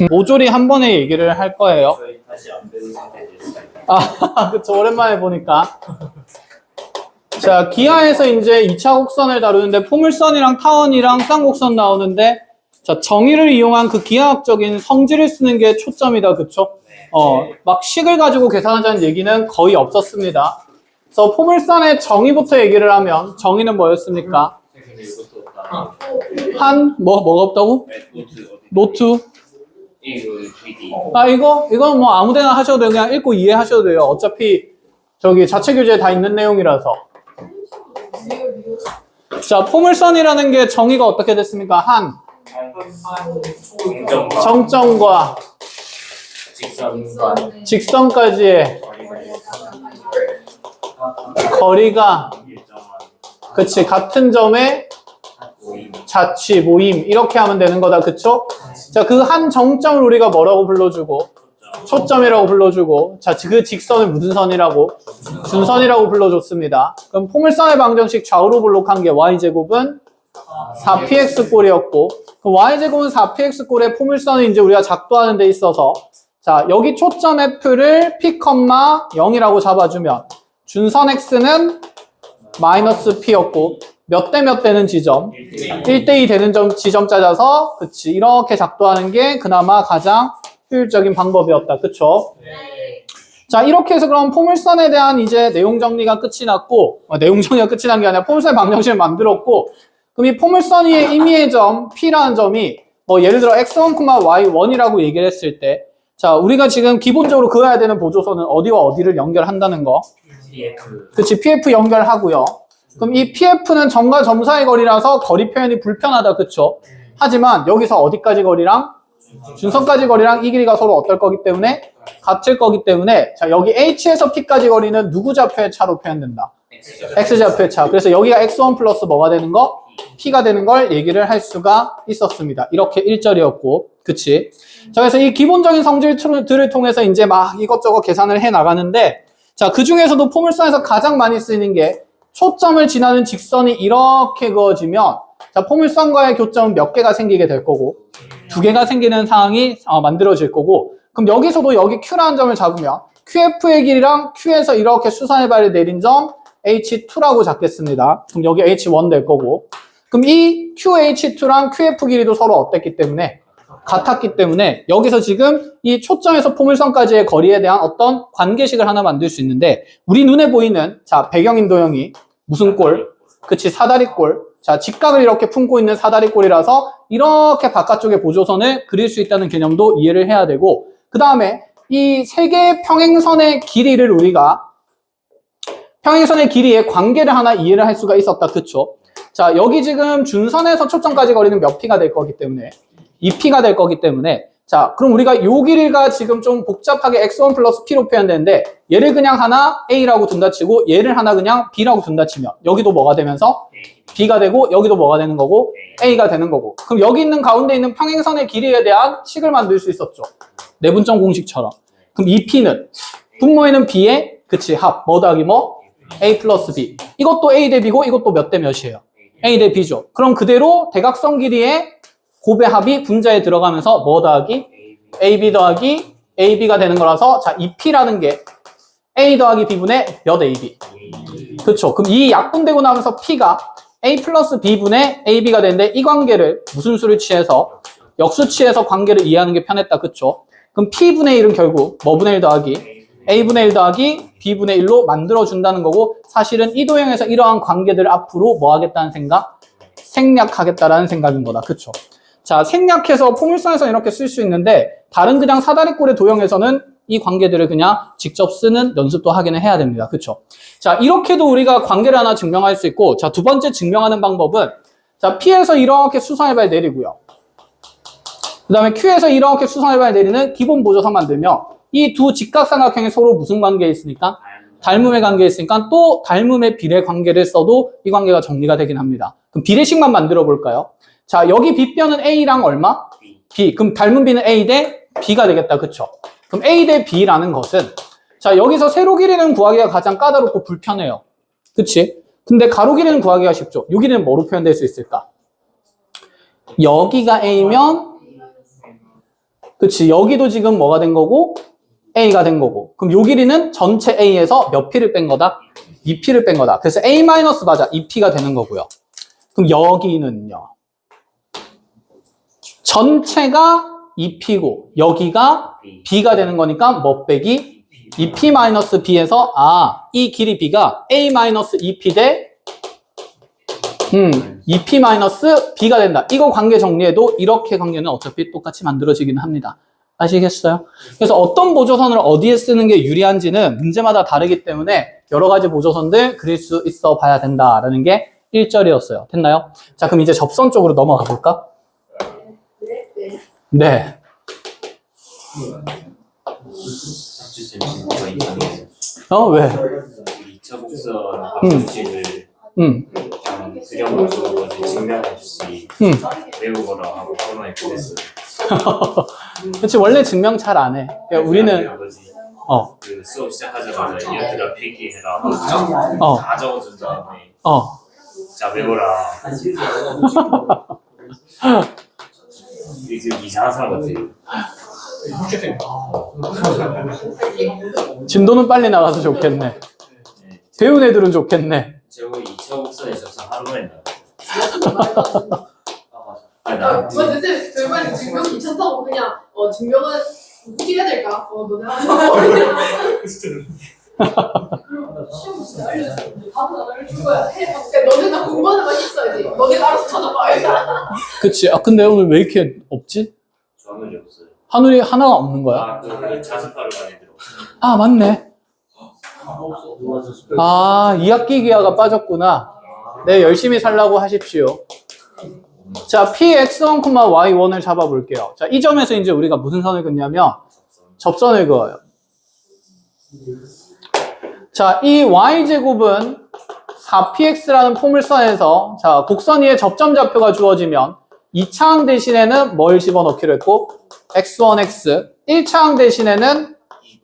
모조리 한 번에 얘기를 할 거예요. 다시 안 배운 상태에서. 아, 그쵸. 오랜만에 보니까. 자, 기하에서 이제 2차 곡선을 다루는데 포물선이랑 타원이랑 쌍곡선 나오는데, 자, 정의를 이용한 그 기하학적인 성질을 쓰는 게 초점이다. 그쵸? 막 식을 가지고 계산하자는 얘기는 거의 없었습니다. 그래서 포물선의 정의부터 얘기를 하면, 정의는 뭐였습니까? 뭐가 없다고? 노트. 이건 뭐 아무데나 하셔도 돼요. 그냥 읽고 이해하셔도 돼요. 어차피 저기 자체 교재에 다 있는 내용이라서. 자, 포물선이라는 게 정의가 어떻게 됐습니까? 정점과 직선까지의 거리가 그치 같은 점의 자취, 모임 이렇게 하면 되는 거다. 그쵸? 자, 그 한 정점을 우리가 뭐라고 불러주고 초점이라고 불러주고, 자, 그 직선을 무슨 선이라고? 준선이라고 불러줬습니다. 그럼 포물선의 방정식 좌우로 블록한 게 y제곱은 4px꼴이었고, 그럼 y제곱은 4px꼴의 포물선을 이제 우리가 작도하는 데 있어서, 자, 여기 초점 f를 p, 0이라고 잡아주면 준선 x는 마이너스 p였고, 몇 대 몇 되는 지점? 1대2 되는 지점 찾아서, 그치, 이렇게 작도하는 게 그나마 가장 효율적인 방법이었다. 그쵸? 네. 자, 이렇게 해서 그럼 포물선에 대한 이제 내용 정리가 끝이 났고, 내용 정리가 끝이 난 게 아니라 포물선의 방정식을 만들었고, 그럼 이 포물선 위의 임의의 점, P라는 점이 뭐 예를 들어 x1, y1이라고 얘기를 했을 때, 자, 우리가 지금 기본적으로 그어야 되는 보조선은 어디와 어디를 연결한다는 거. 그치, PF 연결하고요. 그럼 이 PF는 점과 점 사이 거리라서 거리 표현이 불편하다. 그쵸? 하지만 여기서 어디까지 거리랑? 준선까지 거리랑 이 길이가 서로 어떨 거기 때문에? 같을 거기 때문에, 자, 여기 H에서 P까지 거리는 누구 좌표의 차로 표현된다? X 좌표의 차. 그래서 여기가 X1 플러스 뭐가 되는 거? P가 되는 걸 얘기를 할 수가 있었습니다. 이렇게 1절이었고, 그치? 자, 그래서 이 기본적인 성질들을 통해서 이제 막 이것저것 계산을 해 나가는데, 자, 그 중에서도 포물선에서 가장 많이 쓰이는 게 초점을 지나는 직선이 이렇게 그어지면, 자, 포물선과의 교점은 몇 개가 생기게 될 거고, 2개가 생기는 상황이 만들어질 거고, 그럼 여기서도 여기 Q라는 점을 잡으면 QF의 길이랑 Q에서 이렇게 수선의 발을 내린 점 H2라고 잡겠습니다. 그럼 여기 H1 될 거고, 그럼 이 QH2랑 QF 길이도 서로 어땠기 때문에? 같았기 때문에 여기서 지금 이 초점에서 포물선까지의 거리에 대한 어떤 관계식을 하나 만들 수 있는데, 우리 눈에 보이는, 자, 배경인 도형이 무슨 꼴? 그치, 사다리꼴. 자, 직각을 이렇게 품고 있는 사다리꼴이라서 이렇게 바깥쪽에 보조선을 그릴 수 있다는 개념도 이해를 해야 되고, 그 다음에 이 세 개의 평행선의 길이를 우리가 평행선의 길이의 관계를 하나 이해를 할 수가 있었다. 그쵸? 자, 여기 지금 준선에서 초점까지 거리는 몇 P가 될 거기 때문에 2P가 될 거기 때문에, 자, 그럼 우리가 요 길이가 지금 좀 복잡하게 x1 플러스 p로 표현되는데, 얘를 그냥 하나 a라고 둔다 치고 얘를 하나 그냥 b라고 둔다 치면 여기도 뭐가 되면서 b가 되고 여기도 뭐가 되는 거고 a가 되는 거고, 그럼 여기 있는 가운데 있는 평행선의 길이에 대한 식을 만들 수 있었죠. 내분점 공식처럼. 그럼 이 p는 분모에는 b의 그치 합, 뭐 더하기 뭐? a 플러스 b. 이것도 a 대 b고 이것도 몇 대 몇이에요? a 대 b죠. 그럼 그대로 대각선 길이의 곱의 합이 분자에 들어가면서 뭐 더하기? AB 더하기 AB가 되는 거라서, 자, 이 P라는 게 A 더하기 B분의 몇 AB. 그쵸? 그럼 이 약분되고 나면서 P가 A 플러스 B분의 AB가 되는데, 이 관계를 무슨 수를 취해서? 역수 취해서 관계를 이해하는 게 편했다. 그쵸? 그럼 P분의 1은 결국 뭐분의 1 더하기? A분의 1 더하기 B분의 1로 만들어준다는 거고, 사실은 이 도형에서 이러한 관계들을 앞으로 뭐 하겠다는 생각? 생략하겠다라는 생각인 거다. 그쵸? 자, 생략해서 포물선에서 이렇게 쓸 수 있는데, 다른 그냥 사다리꼴의 도형에서는 이 관계들을 그냥 직접 쓰는 연습도 하기는 해야 됩니다. 그쵸? 자, 이렇게도 우리가 관계를 하나 증명할 수 있고, 자, 두 번째 증명하는 방법은, 자, P에서 이렇게 수선의 발 내리고요. 그 다음에 Q에서 이렇게 수선의 발 내리는 기본 보조선 만들면, 이 두 직각삼각형이 서로 무슨 관계에 있으니까? 닮음의 관계에 있으니까 또 닮음의 비례 관계를 써도 이 관계가 정리가 되긴 합니다. 그럼 비례식만 만들어 볼까요? 자, 여기 B뼈는 A랑 얼마? B. 그럼 닮은 B는 A 대 B가 되겠다. 그쵸? 그럼 A 대 B라는 것은, 자, 여기서 세로 길이는 구하기가 가장 까다롭고 불편해요. 그치? 근데 가로 길이는 구하기가 쉽죠. 요 길이는 뭐로 표현될 수 있을까? 여기가 A면 그치. 여기도 지금 뭐가 된 거고? A가 된 거고. 그럼 요 길이는 전체 A에서 몇 P를 뺀 거다? 2P를 뺀 거다. 그래서 A- 맞아. 2P가 되는 거고요. 그럼 여기는요. 전체가 2P고 여기가 B가 되는 거니까 뭐 빼기? 2P-B에서 이 길이 B가 A-2P 대 2P-B가 된다. 이거 관계 정리해도 이렇게 관계는 어차피 똑같이 만들어지긴 합니다. 아시겠어요? 그래서 어떤 보조선을 어디에 쓰는 게 유리한지는 문제마다 다르기 때문에 여러 가지 보조선들 그릴 수 있어 봐야 된다라는 게 1절이었어요. 됐나요? 자, 그럼 이제 접선 쪽으로 넘어가 볼까? 네. 박주쌤 진짜 이상해요. 왜? 2차 복선 방정식을 그냥 그려가지고 증명해주시 외우거라 하고 코너에 보냈어요. 그렇지, 원래 증명 잘 안 해. 그러니까 우리는 그 수업 시작하자마자 얘들아 필기해라 다 적어준 다음에 자 외워라. 지금 이상한 사람 같아요. 진도는 빨리 나가서 좋겠네. 배운 애들은 좋겠네. 제가 2차 복선에 접선 하루 만에 나. 맞아, 쌤, 절반이 증명 괜찮다고 그냥 증명은 어떻게 해야 될까? 너네 하자. 시험 진짜 알려줘. 답은 안 알려줄 거야. 해. 그러니까 너네 다 공부하는 맛이 있어야지. 너네가 알아서 찾아봐. 그치. 근데 오늘 왜 이렇게 없지? 저하늘이 없어요. 하늘이 하나가 없는 거야? 그 자습하러 간 애들 없어요. 맞네. 2학기 기하가 빠졌구나. 네, 열심히 살라고 하십시오. 자, px1, y1을 잡아볼게요. 자, 이 점에서 이제 우리가 무슨 선을 긋냐면 접선을 그어요. 자, 이 y제곱은 4px라는 포물선에서 자, 곡선 위에 접점 좌표가 주어지면 2차항 대신에는 뭘 집어넣기로 했고 x1x, 1차항 대신에는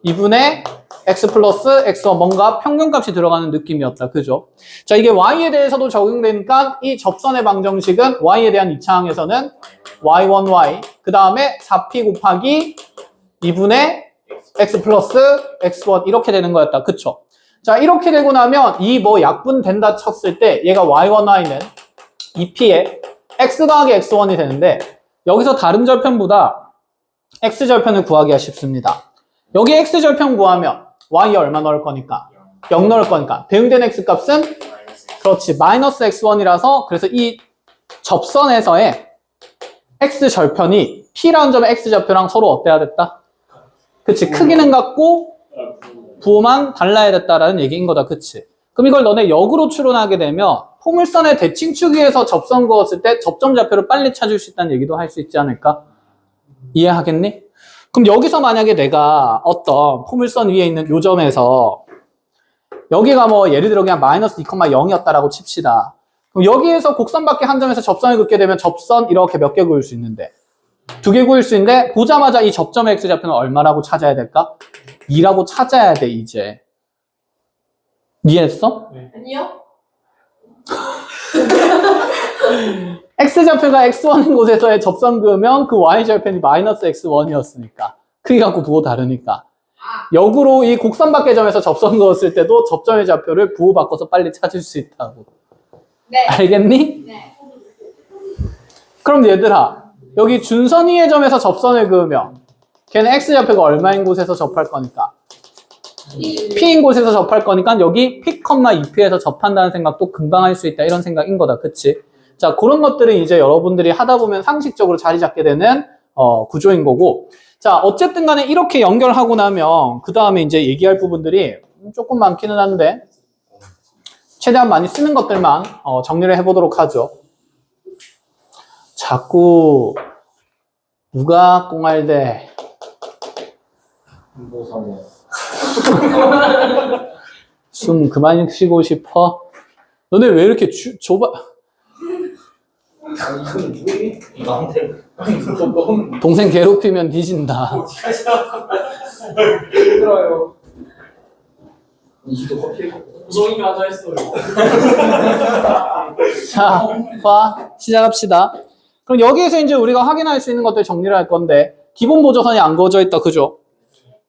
2분의 x 플러스 x1 뭔가 평균값이 들어가는 느낌이었다. 그죠? 자, 이게 y에 대해서도 적용되니까 이 접선의 방정식은 y에 대한 2차항에서는 y1y 그 다음에 4p 곱하기 2분의 x 플러스 x1 이렇게 되는 거였다. 그쵸? 자, 이렇게 되고 나면 이 뭐 약분된다 쳤을 때 얘가 y1y는 2p에 x 더하기 x1이 되는데 여기서 다른 절편보다 x절편을 구하기가 쉽습니다. 여기 x절편 구하면 y에 얼마 넣을 거니까? 0 넣을 거니까 대응된 x값은 그렇지 마이너스 x1이라서 그래서 이 접선에서의 x절편이 p라는 점의 x절편랑 서로 어때야 됐다? 그치 크기는 같고 부호만 달라야 됐다라는 얘기인 거다. 그치? 그럼 이걸 너네 역으로 추론하게 되면 포물선의 대칭축 위에서 접선 그었을 때 접점 좌표를 빨리 찾을 수 있다는 얘기도 할 수 있지 않을까? 이해하겠니? 그럼 여기서 만약에 내가 어떤 포물선 위에 있는 요 점에서 여기가 뭐 예를 들어 그냥 마이너스 2,0이었다라고 칩시다. 그럼 여기에서 곡선 밖에 한 점에서 접선을 긋게 되면 접선 이렇게 몇 개 그을 수 있는데 2개 그을 수 있는데 보자마자 이 접점의 x좌표는 얼마라고 찾아야 될까? 2라고 찾아야 돼 이제. 이해했어? 아니요? x좌표가 x1인 곳에서의 접선 그으면 그 y절편이 마이너스 x1이었으니까 크기 갖고 부호 다르니까 역으로 이 곡선 밖의 점에서 접선 그었을 때도 접점의 좌표를 부호 바꿔서 빨리 찾을 수 있다고. 네. 알겠니? 네. 그럼 얘들아 여기 준선이의 점에서 접선을 그으면 걔는 x좌표가 얼마인 곳에서 접할 거니까 p인 곳에서 접할 거니까 여기 p, 2p에서 접한다는 생각도 금방 할 수 있다 이런 생각인 거다. 그치? 자, 그런 것들은 이제 여러분들이 하다 보면 상식적으로 자리 잡게 되는 구조인 거고 자, 어쨌든 간에 이렇게 연결하고 나면 그 다음에 이제 얘기할 부분들이 조금 많기는 한데 최대한 많이 쓰는 것들만 정리를 해보도록 하죠. 자꾸 누가 꽁알대 숨 그만 쉬고 싶어? 너네 왜 이렇게 좁아? 동생 괴롭히면 뒤진다. 힘들어요. 이도 커피 구성이가 하자 했어요. 자, 봐. 시작합시다. 그럼 여기에서 이제 우리가 확인할 수 있는 것들 정리를 할 건데 기본 보조선이 안 그어져 있다. 그죠?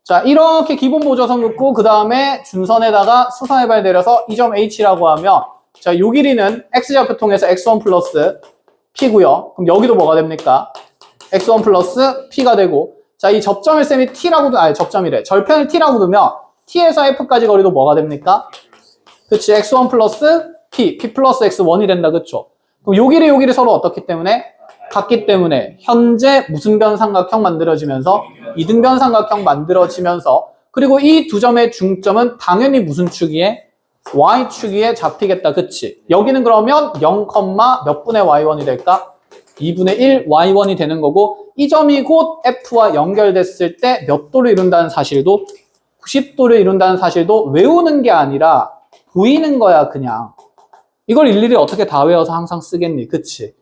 자, 이렇게 기본 보조선 긋고 그 다음에 준선에다가 수선해발 내려서 이 점 H라고 하면 자, 요 길이는 X좌표 통해서 X1 플러스 P고요. 그럼 여기도 뭐가 됩니까? X1 플러스 P가 되고 자, 이 접점을 쌤이 T라고 접점이래. 절편을 T라고 두면 T에서 F까지 거리도 뭐가 됩니까? 그치, X1 플러스 P, P 플러스 X1이 된다. 그쵸? 그럼 요 길이 서로 어떻기 때문에? 같기 때문에 현재 무슨 변삼각형 만들어지면서 이등변 삼각형 만들어지면서 그리고 이 두 점의 중점은 당연히 무슨 축이에? Y축이에 잡히겠다. 그치? 여기는 그러면 0, 몇 분의 Y1이 될까? 2분의 1 Y1이 되는 거고 이 점이 곧 F와 연결됐을 때 몇 도를 이룬다는 사실도 90도를 이룬다는 사실도 외우는 게 아니라 보이는 거야. 그냥 이걸 일일이 어떻게 다 외워서 항상 쓰겠니? 그치?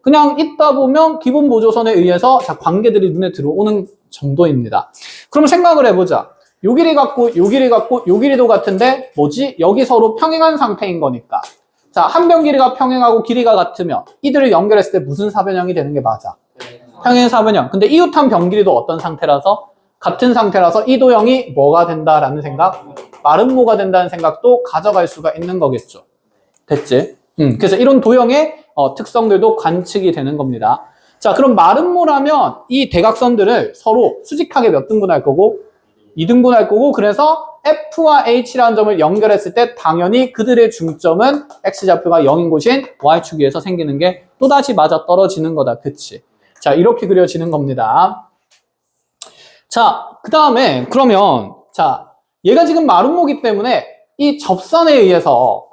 그냥 있다 보면 기본 보조선에 의해서 자, 관계들이 눈에 들어오는 정도입니다. 그럼 생각을 해보자. 요 길이 같고 요 길이 같고 요 길이도 같은데 뭐지? 여기 서로 평행한 상태인 거니까 자, 한 변 길이가 평행하고 길이가 같으면 이들을 연결했을 때 무슨 사변형이 되는 게 맞아? 평행 사변형. 근데 이웃한 변 길이도 어떤 상태라서? 같은 상태라서 이 도형이 뭐가 된다라는 생각? 마름모가 된다는 생각도 가져갈 수가 있는 거겠죠. 됐지? 그래서 이런 도형의 특성들도 관측이 되는 겁니다. 자, 그럼 마름모라면 이 대각선들을 서로 수직하게 몇 등분할 거고 2등분할 거고 그래서 F와 H라는 점을 연결했을 때 당연히 그들의 중점은 X좌표가 0인 곳인 Y축 위에서 생기는 게 또다시 맞아 떨어지는 거다. 그치? 자, 이렇게 그려지는 겁니다. 자, 그 다음에 그러면 자, 얘가 지금 마름모기 때문에 이 접선에 의해서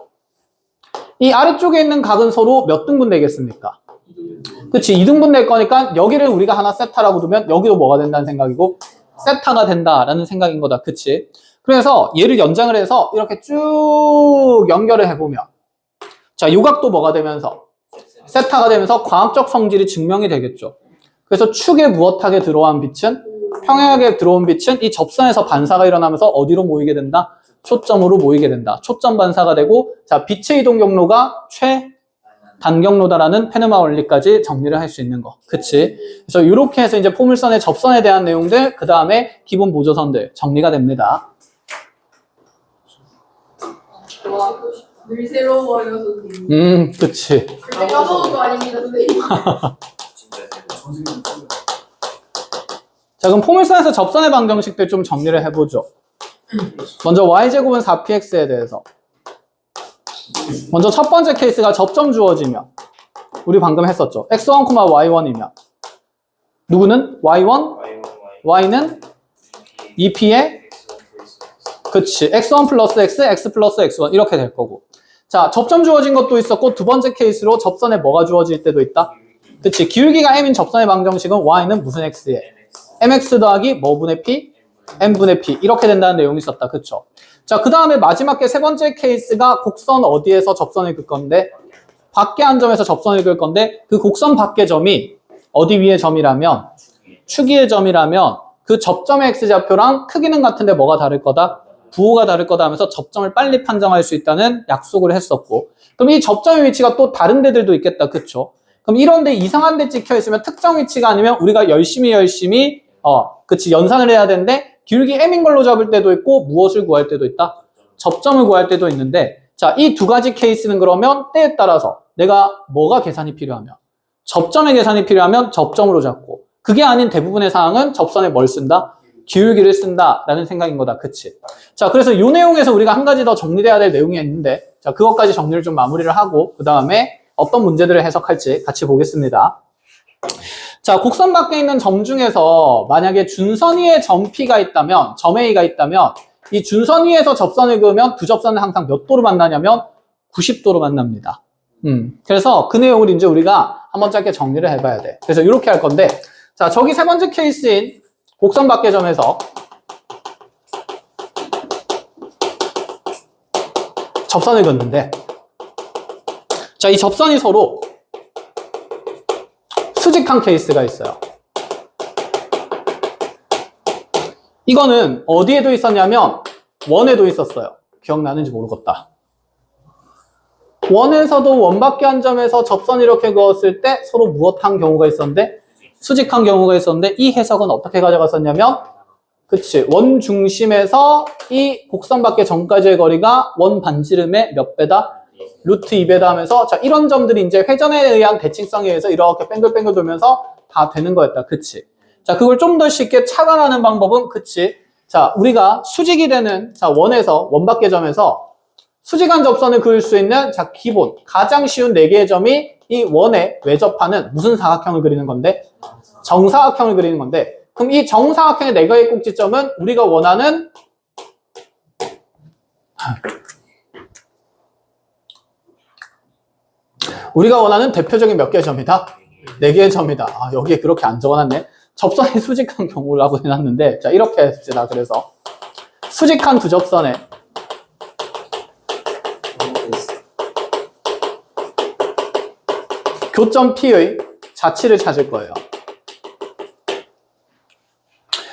이 아래쪽에 있는 각은 서로 몇 등분 되겠습니까? 그치, 2등분 될 거니까 여기를 우리가 하나 세타라고 두면 여기도 뭐가 된다는 생각이고 세타가 된다라는 생각인 거다. 그치? 그래서 얘를 연장을 해서 이렇게 쭉 연결을 해보면 자, 요 각도 뭐가 되면서 세타가 되면서 과학적 성질이 증명이 되겠죠. 그래서 축에 무엇하게 들어온 빛은 평행하게 들어온 빛은 이 접선에서 반사가 일어나면서 어디로 모이게 된다? 초점으로 모이게 된다. 초점 반사가 되고 자, 빛의 이동 경로가 최단경로다라는 페누마 원리까지 정리를 할 수 있는 거. 그치? 그래서 이렇게 해서 이제 포물선의 접선에 대한 내용들 그 다음에 기본 보조선들 정리가 됩니다. 와, 늘 새로워요, 선생님. 그치. 근데 까먹은 거 아닙니다, 선생님. 자, 그럼 포물선에서 접선의 방정식들 좀 정리를 해보죠. 먼저 y제곱은 4px에 대해서 먼저 첫 번째 케이스가 접점 주어지면 우리 방금 했었죠. x1, y1이면 누구는? y1, y는 2p에 그치 x1 플러스 x, x 플러스 x1 이렇게 될 거고 자, 접점 주어진 것도 있었고 두 번째 케이스로 접선에 뭐가 주어질 때도 있다? 그치, 기울기가 m인 접선의 방정식은 y는 무슨 x에? mx 더하기 뭐분의 p? n분의 p 이렇게 된다는 내용이 있었다. 그쵸? 자, 그 다음에 마지막에 세 번째 케이스가 곡선 어디에서 접선을 긋 건데 밖에 한 점에서 접선을 긋 건데 그 곡선 밖의 점이 어디 위의 점이라면 축 위의 점이라면 그 접점의 x좌표랑 크기는 같은데 뭐가 다를 거다? 부호가 다를 거다 하면서 접점을 빨리 판정할 수 있다는 약속을 했었고 그럼 이 접점의 위치가 또 다른 데들도 있겠다. 그쵸? 그럼 이런 데 이상한 데 찍혀 있으면 특정 위치가 아니면 우리가 열심히 그치, 연산을 해야 되는데 기울기 m인 걸로 잡을 때도 있고 무엇을 구할 때도 있다? 접점을 구할 때도 있는데 자, 이 두 가지 케이스는 그러면 때에 따라서 내가 뭐가 계산이 필요하면 접점의 계산이 필요하면 접점으로 잡고 그게 아닌 대부분의 상황은 접선에 뭘 쓴다? 기울기를 쓴다라는 생각인 거다. 그치? 자, 그래서 이 내용에서 우리가 한 가지 더 정리돼야 될 내용이 있는데 자, 그것까지 정리를 좀 마무리를 하고 그 다음에 어떤 문제들을 해석할지 같이 보겠습니다. 자, 곡선 밖에 있는 점 중에서 만약에 준선 위에 점 P가 있다면, 점 A가 있다면 이 준선 위에서 접선을 그으면 두 접선은 항상 몇 도로 만나냐면 90도로 만납니다. 그래서 그 내용을 이제 우리가 한번 짧게 정리를 해봐야 돼. 그래서 이렇게 할 건데 자, 저기 세 번째 케이스인 곡선 밖의 점에서 접선을 긋는데 자, 이 접선이 서로 수직한 케이스가 있어요. 이거는 어디에도 있었냐면 원에도 있었어요. 기억나는지 모르겠다. 원에서도 원밖에 한 점에서 접선을 이렇게 그었을 때 서로 무엇한 경우가 있었는데 수직한 경우가 있었는데 이 해석은 어떻게 가져갔었냐면 그치 원 중심에서 이 곡선 밖의 점까지의 거리가 원 반지름의 몇 배다? 루트 2배다 하면서 자 이런 점들이 이제 회전에 의한 대칭성에 의해서 이렇게 뺑글뺑글 돌면서 다 되는 거였다. 그치? 자 그걸 좀 더 쉽게 착안하는 방법은 그치? 자 우리가 수직이 되는 자 원에서 원 밖의 점에서 수직한 접선을 그을 수 있는 자 기본 가장 쉬운 4개의 점이 이 원에 외접하는 무슨 사각형을 그리는 건데? 정사각형을 그리는 건데 그럼 이 정사각형의 4개의 꼭지점은 우리가 원하는 대표적인 몇 개의 점이다? 4개의 점이다. 아, 여기에 그렇게 안 적어놨네. 접선이 수직한 경우라고 해놨는데 자 이렇게 했습니다. 그래서 수직한 두 접선에 교점 P의 자치를 찾을 거예요.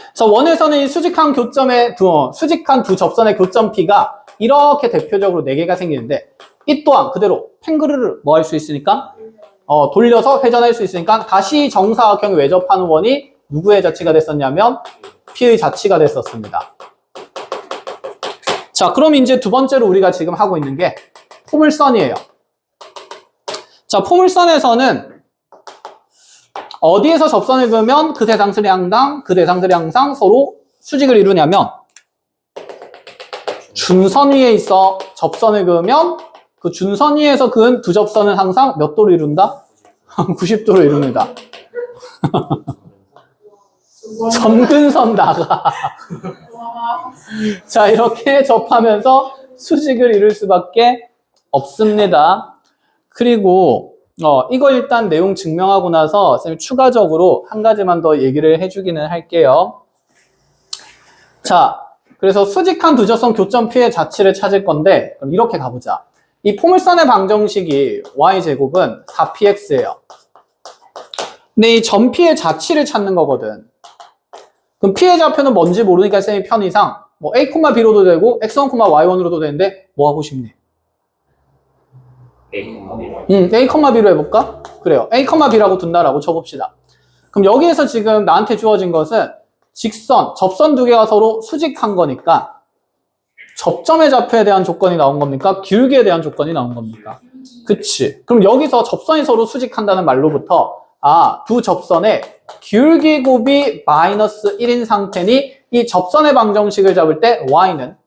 그래서 원에서는 이 수직한 두 접선의 교점 P가 이렇게 대표적으로 4개가 생기는데 이 또한 그대로 팽그르르 뭐 할 수 있으니까 돌려서 회전할 수 있으니까 다시 정사각형에 외접하는 원이 누구의 자치가 됐었냐면 P의 자치가 됐었습니다. 자 그럼 이제 두 번째로 우리가 지금 하고 있는 게 포물선이에요. 자 포물선에서는 어디에서 접선을 그으면 그 대상들이 항상 서로 수직을 이루냐면 준선 위에 있어 접선을 그으면 그 준선 위에서 그은 두 접선은 항상 몇 도로 이룬다? 90도로 이룹니다. 점근선 나가. 자 이렇게 접하면서 수직을 이룰 수밖에 없습니다. 그리고 이거 일단 내용 증명하고 나서 쌤이 추가적으로 한 가지만 더 얘기를 해주기는 할게요. 자, 그래서 수직한 두 접선 교점 P의 자치를 찾을 건데 그럼 이렇게 가보자. 이 포물선의 방정식이 y제곱은 4px예요. 근데 이 점 P의 자치를 찾는 거거든. 그럼 P의 좌표는 뭔지 모르니까 쌤이 편의상 뭐 a, b로도 되고 x1, y1으로도 되는데 뭐 하고 싶니? A, B로. A, B로 해볼까? 그래요. A, B라고 둔다라고 쳐봅시다. 그럼 여기에서 지금 나한테 주어진 것은 접선 두 개가 서로 수직한 거니까 접점의 좌표에 대한 조건이 나온 겁니까? 기울기에 대한 조건이 나온 겁니까? 그치. 그럼 여기서 접선이 서로 수직한다는 말로부터 두 접선의 기울기 곱이 마이너스 1인 상태니 이 접선의 방정식을 잡을 때 y는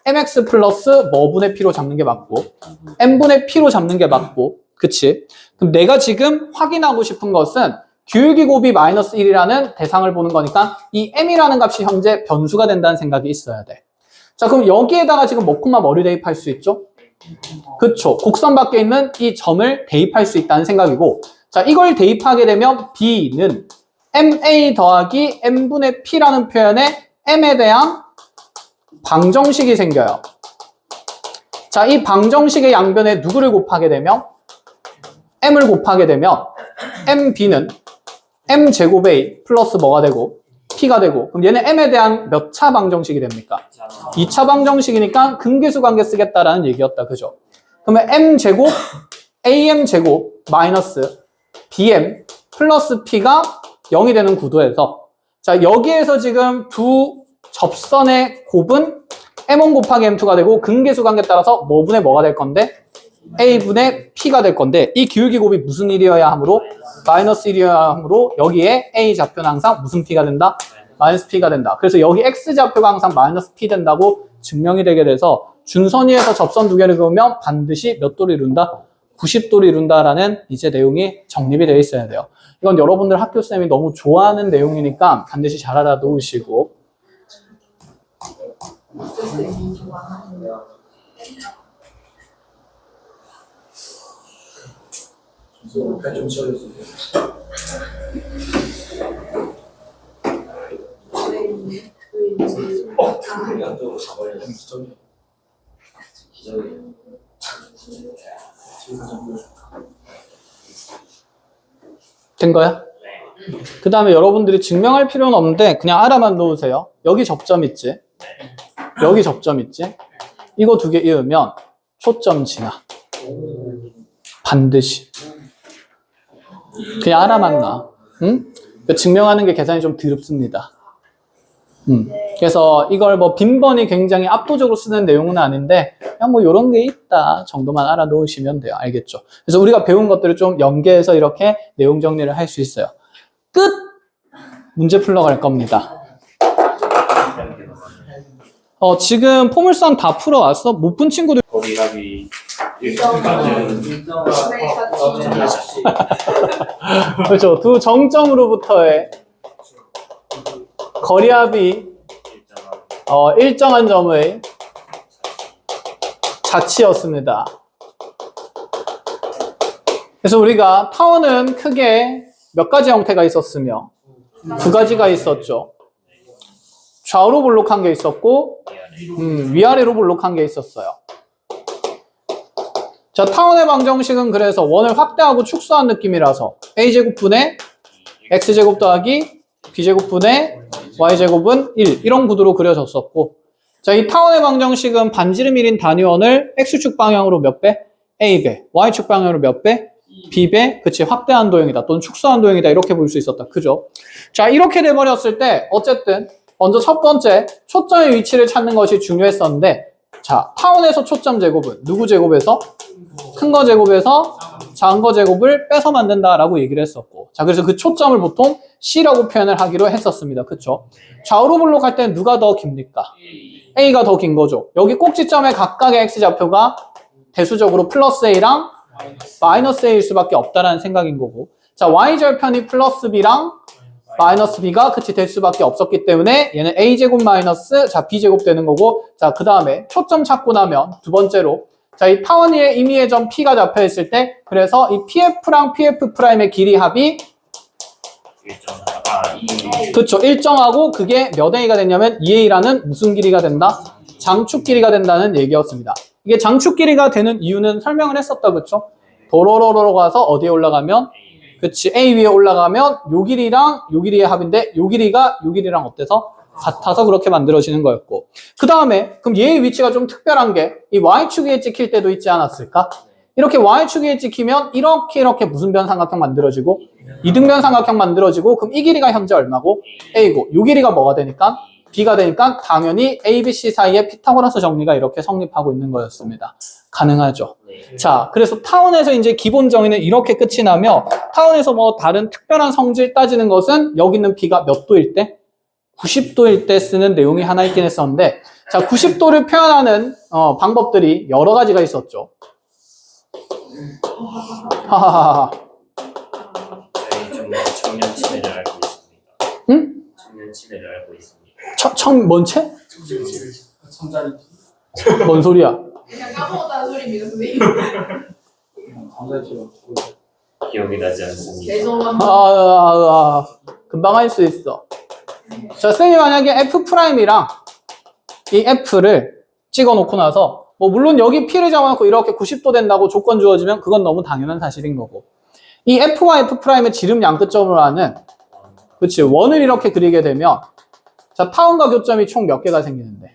mx 플러스 뭐분의 p로 잡는 게 맞고 m분의 p로 잡는 게 맞고 그치? 그럼 내가 지금 확인하고 싶은 것은 기울기 곱이 마이너스 1이라는 대상을 보는 거니까 이 m이라는 값이 현재 변수가 된다는 생각이 있어야 돼. 자 그럼 여기에다가 지금 뭐를 대입할 수 있죠? 그쵸. 곡선 밖에 있는 이 점을 대입할 수 있다는 생각이고 자 이걸 대입하게 되면 b는 ma 더하기 m분의 p라는 표현에 m에 대한 방정식이 생겨요. 자, 이 방정식의 양변에 누구를 곱하게 되면 m을 곱하게 되면 mb는 m제곱 a 플러스 뭐가 되고 p가 되고 그럼 얘는 m에 대한 몇 차 방정식이 됩니까? 2차 방정식이니까 근계수 관계 쓰겠다라는 얘기였다. 그죠? 그러면 m제곱 am제곱 마이너스 bm 플러스 p가 0이 되는 구도에서 자 여기에서 지금 두 접선의 곱은 m1 곱하기 m2가 되고 근계수 관계에 따라서 뭐가 될 건데 a분의 p가 될 건데 이 기울기 곱이 무슨 일이어야 하므로 마이너스 1이어야 하므로 여기에 a 좌표는 항상 무슨 p가 된다? 마이너스 p가 된다. 그래서 여기 x 좌표가 항상 마이너스 p 된다고 증명이 되게 돼서 준선 위에서 접선 두 개를 그으면 반드시 몇 도를 이룬다? 90도를 이룬다라는 이제 내용이 정립이 되어 있어야 돼요. 이건 여러분들 학교쌤이 너무 좋아하는 내용이니까 반드시 잘 알아두시고 좀 지어주세요. 안 되고 가버려. 기적이에요. 된 거야? 그 다음에 여러분들이 증명할 필요는 없는데 그냥 알아만 놓으세요. 여기 접점 있지? 여기 접점 있지? 이거 두 개 이으면 초점 지나. 반드시. 그냥 알아만 놔. 응? 그 증명하는 게 계산이 좀 더럽습니다. 그래서 이걸 뭐 빈번히 굉장히 압도적으로 쓰는 내용은 아닌데 그냥 뭐 이런 게 있다 정도만 알아놓으시면 돼요. 알겠죠? 그래서 우리가 배운 것들을 좀 연계해서 이렇게 내용 정리를 할 수 있어요. 끝! 문제 풀러갈 겁니다. 지금 포물선 다 풀어왔어? 못 푼 친구들 거리합이 1점 맞은 그렇죠. 두 정점으로부터의 거리합이 일정한 점의 자치였습니다. 그래서 우리가 타원은 크게 몇 가지 형태가 있었으며 두 가지가 있었죠. 좌우로 볼록한 게 있었고 위아래로 볼록한 게 있었어요. 자, 타원의 방정식은 그래서 원을 확대하고 축소한 느낌이라서 a제곱분의 x제곱 더하기 b제곱분의 y제곱은 1 이런 구도로 그려졌었고, 자, 이 타원의 방정식은 반지름 1인 단위원을 x축 방향으로 몇 배? a배, y축 방향으로 몇 배? b배, 그치, 확대한 도형이다 또는 축소한 도형이다 이렇게 볼 수 있었다. 그죠? 자, 이렇게 돼버렸을 때 어쨌든 먼저 첫 번째 초점의 위치를 찾는 것이 중요했었는데, 자, 타원에서 초점 제곱은 누구 제곱에서? 큰 거 제곱에서 작은 거 제곱을 빼서 만든다라고 얘기를 했었고, 자, 그래서 그 초점을 보통 C라고 표현을 하기로 했었습니다. 그쵸? 좌우로 볼록할 때는 누가 더 깁니까? A가 더 긴 거죠. 여기 꼭지점의 각각의 X좌표가 대수적으로 플러스 A랑 마이너스 A일 수밖에 없다라는 생각인 거고, 자, Y절편이 플러스 B랑 마이너스 B가 그치 될 수밖에 없었기 때문에 얘는 A제곱 마이너스 자 B제곱 되는 거고, 자, 그 다음에 초점 찾고 나면 두 번째로 자, 이 타원 위에 임의의 점 P가 잡혀 있을 때, 그래서 이 PF랑 PF'의 길이 합이 그쵸, 일정하고 그게 몇 A가 됐냐면 2A라는 무슨 길이가 된다? 장축 길이가 된다는 얘기였습니다. 이게 장축 길이가 되는 이유는 설명을 했었다. 그쵸? 도로로로 가서 어디에 올라가면 그치, A 위에 올라가면 요 길이랑 요 길이의 합인데 요 길이가 요 길이랑 어때서? 같아서 그렇게 만들어지는 거였고, 그 다음에 그럼 얘의 위치가 좀 특별한 게 이 Y축 위에 찍힐 때도 있지 않았을까? 이렇게 Y축 위에 찍히면 이렇게 무슨 변삼각형 만들어지고 이등변 삼각형 만들어지고, 그럼 이 길이가 현재 얼마고? A고 요 길이가 뭐가 되니까? B가 되니까 당연히 A, B, C 사이에 피타고라스 정리가 이렇게 성립하고 있는 거였습니다. 가능하죠. 자, 그래서 타원에서 이제 기본 정의는 이렇게 끝이 나며, 타원에서 뭐 다른 특별한 성질 따지는 것은 여기 있는 B가 몇 도일 때? 90도일 때 쓰는 내용이 하나 있긴 했었는데, 자, 90도를 표현하는 방법들이 여러 가지가 있었죠. 하하하하. 저희 청년 치매를 알고 있습니다. 응? 청년 치매를 알고 있습니다. 뭔 채? 천자리. 뭔 소리야? 그냥 까먹었다는 소리입니다, 선생님. 천자리. 기억이 나지 않습니다. 죄송합니다. 금방 할 수 있어. 자, 쌤이 만약에 F'이랑 이 F를 찍어 놓고 나서, 뭐, 물론 여기 P를 잡아놓고 이렇게 90도 된다고 조건 주어지면 그건 너무 당연한 사실인 거고, 이 F와 F'의 지름 양끝점으로 하는, 그치, 원을 이렇게 그리게 되면, 자, 타원과 교점이 총 몇 개가 생기는데?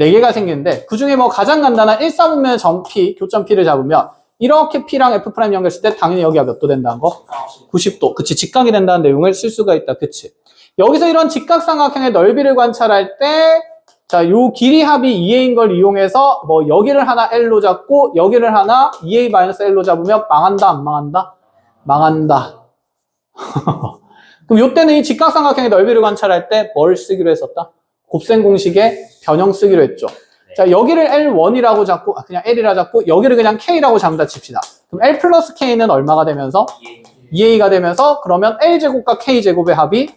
4개가 생기는데, 그 중에 뭐 가장 간단한 1사분면의 점 P, 교점 P를 잡으면, 이렇게 P랑 F' 연결했을 때 당연히 여기가 몇 도 된다는 거? 90도. 그치, 직각이 된다는 내용을 쓸 수가 있다. 그치. 여기서 이런 직각삼각형의 넓이를 관찰할 때, 자, 요 길이 합이 2A인 걸 이용해서 뭐 여기를 하나 L로 잡고 여기를 하나 2A-L로 잡으면 망한다, 안 망한다? 망한다. 그럼 요때는 이 직각삼각형의 넓이를 관찰할 때 뭘 쓰기로 했었다? 곱셈 공식의 변형 쓰기로 했죠. 자, 여기를 L1이라고 잡고, 그냥 L이라 잡고 여기를 그냥 K라고 잡는다 칩시다. 그럼 L 플러스 K는 얼마가 되면서? 2A가 되면서, 그러면 L제곱과 K제곱의 합이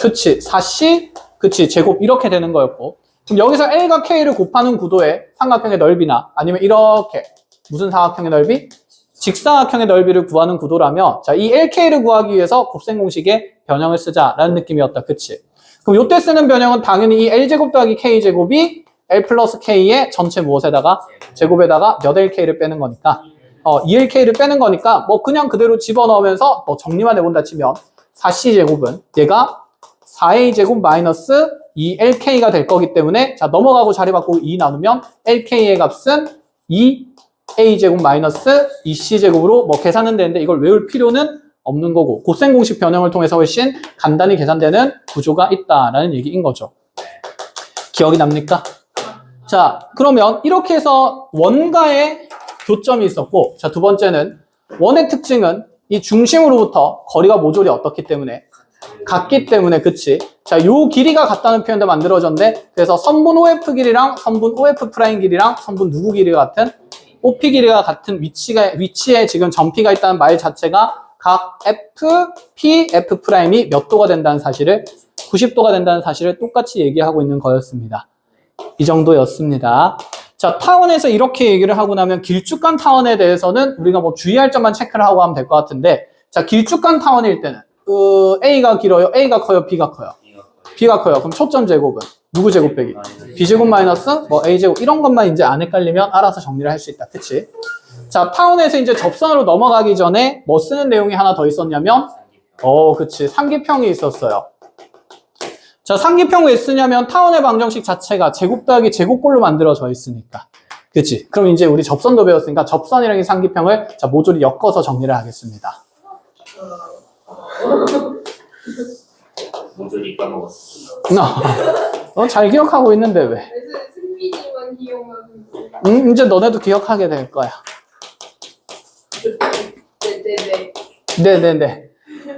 그치, 4C, 그치, 제곱 이렇게 되는 거였고, 그럼 여기서 L과 K를 곱하는 구도의 삼각형의 넓이나 아니면 이렇게 무슨 삼각형의 넓이? 직사각형의 넓이를 구하는 구도라면, 자, 이 LK를 구하기 위해서 곱셈 공식의 변형을 쓰자라는 느낌이었다. 그치? 그럼 요때 쓰는 변형은 당연히 이 L제곱 더하기 K제곱이 L 플러스 K의 전체 무엇에다가? 제곱에다가 몇 LK를 빼는 거니까, 2LK를 빼는 거니까 뭐 그냥 그대로 집어넣으면서 뭐 정리만 해본다 치면 4C제곱은 얘가 4A제곱 마이너스 2LK가 될 거기 때문에, 자, 넘어가고 자리 바꾸고 2 나누면 LK의 값은 2A제곱 마이너스 2C제곱으로 뭐 계산은 되는데 이걸 외울 필요는 없는 거고 고생 공식 변형을 통해서 훨씬 간단히 계산되는 구조가 있다라는 얘기인 거죠. 기억이 납니까? 자, 그러면 이렇게 해서 원과의 교점이 있었고, 자, 두 번째는 원의 특징은 이 중심으로부터 거리가 모조리 어떻기 때문에 같기 때문에, 그치? 자, 요 길이가 같다는 표현도 만들어졌는데, 그래서 선분 OF 길이랑 선분 OF 프라임 길이랑 선분 누구 길이가 같은? OP 길이가 같은 위치에 지금 점P가 있다는 말 자체가 각 F, P, F 프라임이 몇 도가 된다는 사실을, 90도가 된다는 사실을 똑같이 얘기하고 있는 거였습니다. 이 정도였습니다. 자, 타원에서 이렇게 얘기를 하고 나면 길쭉한 타원에 대해서는 우리가 뭐 주의할 점만 체크를 하고 하면 될 것 같은데, 자, 길쭉한 타원일 때는 A가 길어요? A가 커요? B가 커요? B가 커요. 그럼 초점 제곱은 누구 제곱 빼기? B제곱 마이너스 뭐 A제곱 이런 것만 이제 안 헷갈리면 알아서 정리를 할 수 있다. 그치? 자, 타원에서 이제 접선으로 넘어가기 전에 뭐 쓰는 내용이 하나 더 있었냐면 그치. 상기평이 있었어요. 자, 상기평 왜 쓰냐면 타원의 방정식 자체가 제곱 더하기 제곱꼴로 만들어져 있으니까. 그치? 그럼 이제 우리 접선도 배웠으니까 접선이랑 이 상기평을 자, 모조리 엮어서 정리를 하겠습니다. 모조리 까먹었습니다. 잘 기억하고 있는데 왜? 그래서 승민이만 기억나는. 이제 너네도 기억하게 될 거야. 네네네. 네네네.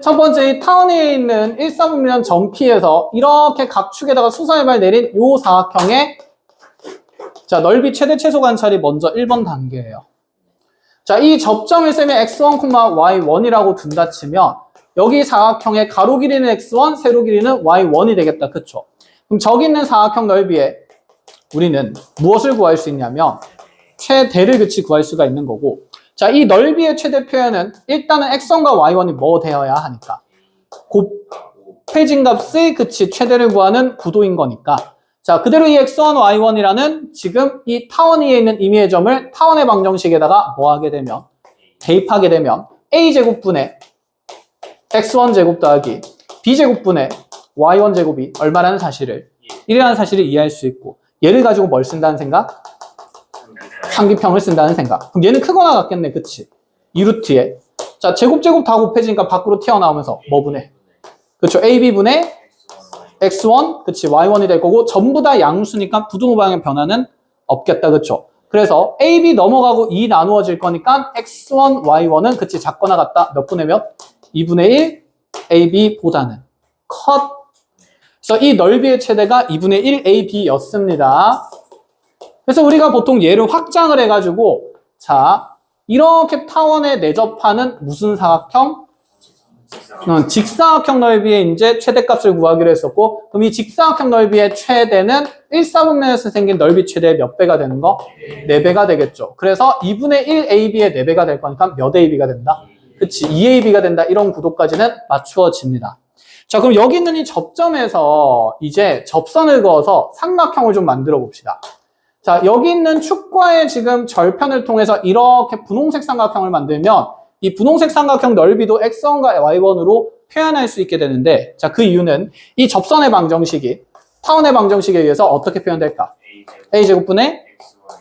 첫 번째, 이 타원에 있는 1사분면 점P에서 이렇게 각축에다가 수선해발 내린 요 사각형의 자, 넓이 최대 최소 관찰이 먼저 1번 단계예요. 자, 이 접점을 셈에 x1, y1이라고 둔다 치면 여기 사각형의 가로 길이는 x1, 세로 길이는 y1이 되겠다. 그쵸? 그럼 저기 있는 사각형 넓이에 우리는 무엇을 구할 수 있냐면 최대를 그치 구할 수가 있는 거고, 자, 이 넓이의 최대 표현은 일단은 x1과 y1이 뭐 되어야 하니까 곱해진 값의 그치 최대를 구하는 구도인 거니까, 자, 그대로 이 x1, y1이라는 지금 이 타원 위에 있는 임의의 점을 타원의 방정식에다가 뭐 하게 되면 대입하게 되면 a제곱분의 x1 제곱 더하기 b제곱분의 y1 제곱이 얼마라는 사실을, 이라는 사실을 이해할 수 있고, 얘를 가지고 뭘 쓴다는 생각? 상기평을 쓴다는 생각. 그럼 얘는 크거나 같겠네. 그치? 2루트에 자, 제곱 다 곱해지니까 밖으로 튀어나오면서 뭐 분해? 그쵸? AB분의 x1, 그치? y1이 될 거고, 전부 다 양수니까 부등호 방향의 변화는 없겠다. 그쵸? 그래서 AB 넘어가고 2 나누어질 거니까 x1, y1은 그치? 작거나 같다. 몇 분의 몇? 2분의 1 AB보다는 컷. 그래서 이 넓이의 최대가 2분의 1 AB였습니다. 그래서 우리가 보통 얘를 확장을 해가지고, 자, 이렇게 타원에 내접하는 무슨 사각형? 직사각형 넓이의 이제 최대값을 구하기로 했었고, 그럼 이 직사각형 넓이의 최대는 1사분면에서 생긴 넓이 최대의 몇 배가 되는 거? 4배가 되겠죠. 그래서 2분의 1 AB의 4배가 될 거니까 몇 AB가 된다? 그치, 2AB가 된다. 이런 구도까지는 맞추어집니다. 자, 그럼 여기 있는 이 접점에서 이제 접선을 그어서 삼각형을 좀 만들어 봅시다. 자, 여기 있는 축과의 지금 절편을 통해서 이렇게 분홍색 삼각형을 만들면 이 분홍색 삼각형 넓이도 x1과 y1으로 표현할 수 있게 되는데, 자, 그 이유는 이 접선의 방정식이 타원의 방정식에 의해서 어떻게 표현될까? a제곱분의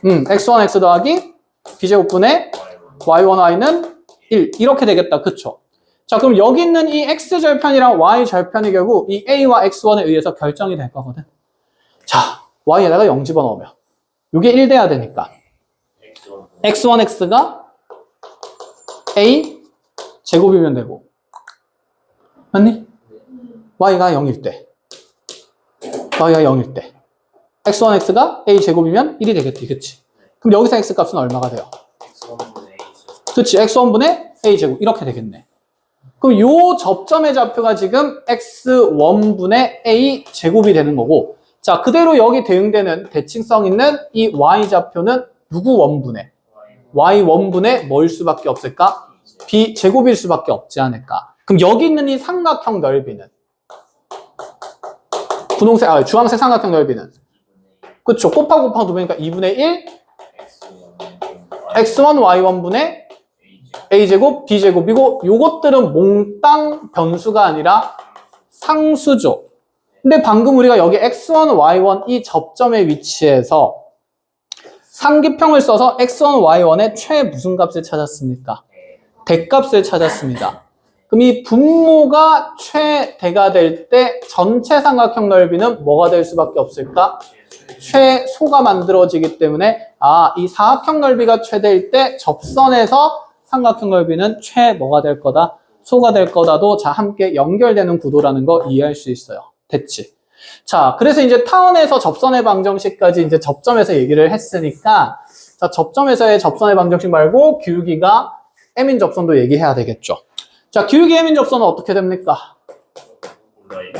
x1, x 더하기 b제곱분의 y1, y는 1 이렇게 되겠다. 그쵸? 자, 그럼 여기 있는 이 x절편이랑 y절편이 결국 이 a와 x1에 의해서 결정이 될 거거든. 자, y에다가 0 집어넣으면 이게 1 돼야 되니까 x1x가 a 제곱이면 되고, 맞니? y가 0일 때 x1x가 a 제곱이면 1이 되겠지. 그치? 그럼 여기서 x 값은 얼마가 돼요? 그치, x1분의 a 제곱 이렇게 되겠네. 그럼 요 접점의 좌표가 지금 x1분의 a 제곱이 되는 거고, 자, 그대로 여기 대응되는 대칭성 있는 이 y 좌표는 누구 원분의? y1분의 뭐일 수밖에 없을까? b 제곱일 수밖에 없지 않을까? 그럼 여기 있는 이 삼각형 넓이는 주황색 삼각형 넓이는 그쵸? 곱하고 두배니까 2분의 1 x1 y1분의 a제곱 b제곱이고, 요것들은 몽땅 변수가 아니라 상수죠. 근데 방금 우리가 여기 x1, y1 이 접점의 위치에서 상기평을 써서 x1, y1의 최 무슨 값을 찾았습니까? 대값을 찾았습니다. 그럼 이 분모가 최대가 될 때 전체 삼각형 넓이는 뭐가 될 수밖에 없을까? 최소가 만들어지기 때문에 이 사각형 넓이가 최대일 때 접선에서 삼각형 넓이는 뭐가 될 거다? 소가 될 거다도 자 함께 연결되는 구도라는 거 이해할 수 있어요. 됐지? 자, 그래서 이제 타원에서 접선의 방정식까지 이제 접점에서 얘기를 했으니까 자, 접점에서의 접선의 방정식 말고 기울기가 m인 접선도 얘기해야 되겠죠. 자, 기울기 m인 접선은 어떻게 됩니까? 몰라요.